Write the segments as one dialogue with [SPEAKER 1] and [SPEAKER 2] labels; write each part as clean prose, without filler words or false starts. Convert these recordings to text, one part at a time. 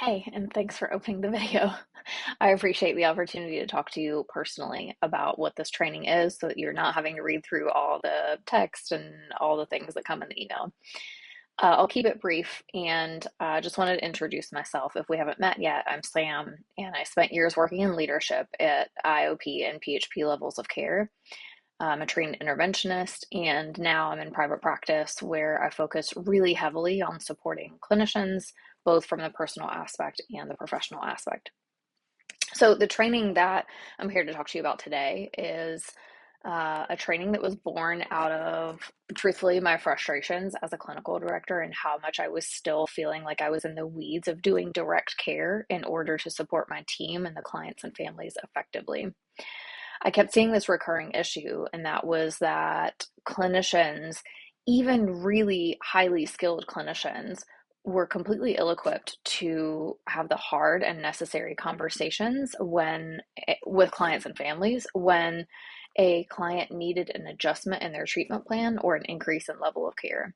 [SPEAKER 1] Hey, and thanks for opening the video. I appreciate the opportunity to talk to you personally about what this training is so that you're not having to read through all the text and all the things that come in the email. I'll keep it brief and just wanted to introduce myself. If we haven't met yet, I'm Sam, and I spent years working in leadership at IOP and PHP levels of care. I'm a trained interventionist, and now I'm in private practice where I focus really heavily on supporting clinicians, both from the personal aspect and the professional aspect. So, the training that I'm here to talk to you about today is a training that was born out of, truthfully, my frustrations as a clinical director and how much I was still feeling like I was in the weeds of doing direct care in order to support my team and the clients and families effectively. I kept seeing this recurring issue, and that was that clinicians, even really highly skilled clinicians, were completely ill-equipped to have the hard and necessary conversations with clients and families when a client needed an adjustment in their treatment plan or an increase in level of care.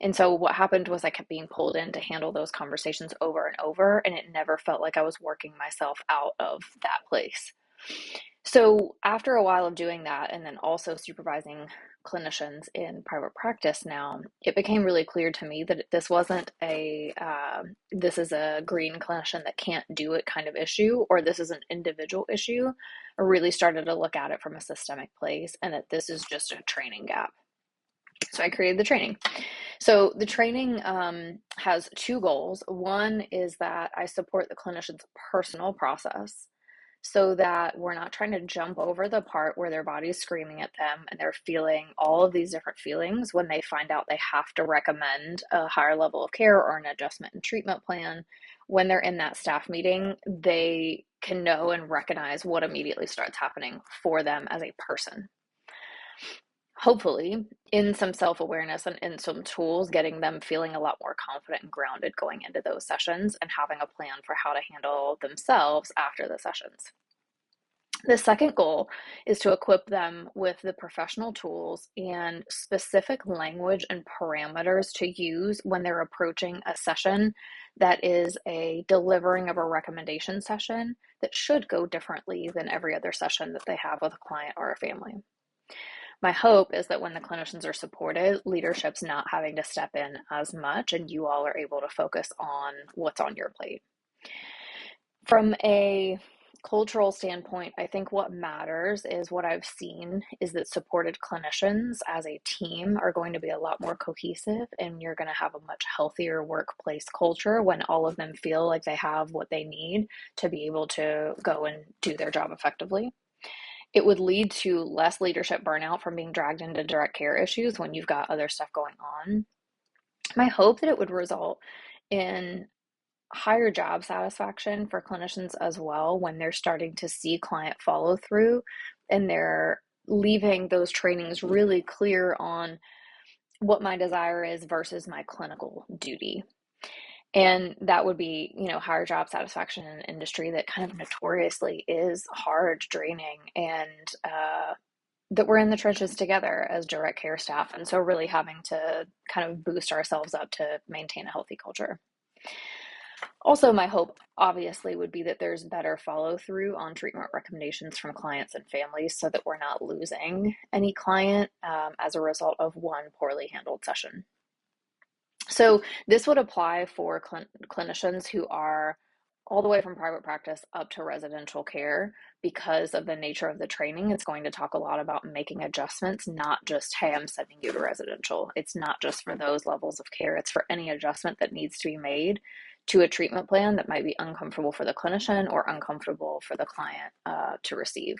[SPEAKER 1] And so what happened was I kept being pulled in to handle those conversations over and over, and it never felt like I was working myself out of that place. So after a while of doing that, and then also supervising clinicians in private practice now, it became really clear to me that this is a green clinician that can't do it kind of issue, or this is an individual issue. I really started to look at it from a systemic place, and that this is just a training gap. So I created the training. So the training has two goals. One is that I support the clinician's personal process so that we're not trying to jump over the part where their body's screaming at them and they're feeling all of these different feelings when they find out they have to recommend a higher level of care or an adjustment in treatment plan. When they're in that staff meeting, they can know and recognize what immediately starts happening for them as a person. Hopefully, in some self-awareness and in some tools, getting them feeling a lot more confident and grounded going into those sessions and having a plan for how to handle themselves after the sessions. The second goal is to equip them with the professional tools and specific language and parameters to use when they're approaching a session that is a delivering of a recommendation session that should go differently than every other session that they have with a client or a family. My hope is that when the clinicians are supported, leadership's not having to step in as much and you all are able to focus on what's on your plate. From a cultural standpoint, I think what matters is what I've seen is that supported clinicians as a team are going to be a lot more cohesive, and you're going to have a much healthier workplace culture when all of them feel like they have what they need to be able to go and do their job effectively. It would lead to less leadership burnout from being dragged into direct care issues when you've got other stuff going on. My hope that it would result in higher job satisfaction for clinicians as well when they're starting to see client follow through and they're leaving those trainings really clear on what my desire is versus my clinical duty. And that would be, higher job satisfaction in an industry that kind of notoriously is hard, draining, and that we're in the trenches together as direct care staff. And so really having to kind of boost ourselves up to maintain a healthy culture. Also, my hope obviously would be that there's better follow through on treatment recommendations from clients and families so that we're not losing any client as a result of one poorly handled session. So this would apply for clinicians who are all the way from private practice up to residential care. Because of the nature of the training, it's going to talk a lot about making adjustments, not just, hey, I'm sending you to residential. It's not just for those levels of care. It's for any adjustment that needs to be made to a treatment plan that might be uncomfortable for the clinician or uncomfortable for the client to receive.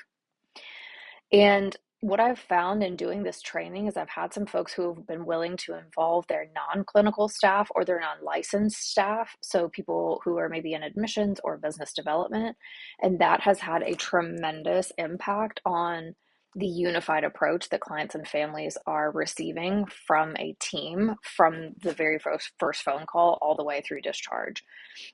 [SPEAKER 1] And what I've found in doing this training is I've had some folks who have been willing to involve their non-clinical staff or their non-licensed staff, so people who are maybe in admissions or business development, and that has had a tremendous impact on the unified approach that clients and families are receiving from a team from the very first phone call all the way through discharge.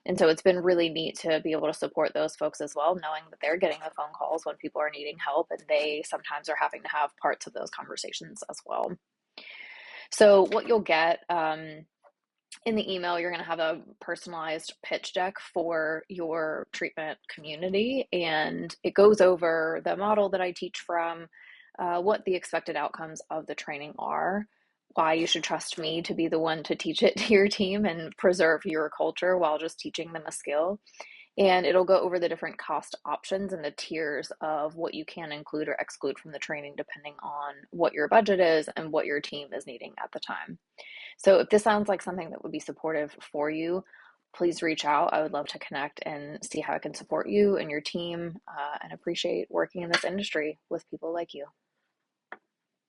[SPEAKER 1] And so it's been really neat to be able to support those folks as well, knowing that they're getting the phone calls when people are needing help, and they sometimes are having to have parts of those conversations as well. So what you'll get In the email, you're going to have a personalized pitch deck for your treatment community, and it goes over the model that I teach from, what the expected outcomes of the training are, why you should trust me to be the one to teach it to your team and preserve your culture while just teaching them a skill. And it'll go over the different cost options and the tiers of what you can include or exclude from the training, depending on what your budget is and what your team is needing at the time. So if this sounds like something that would be supportive for you, please reach out. I would love to connect and see how I can support you and your team, and appreciate working in this industry with people like you.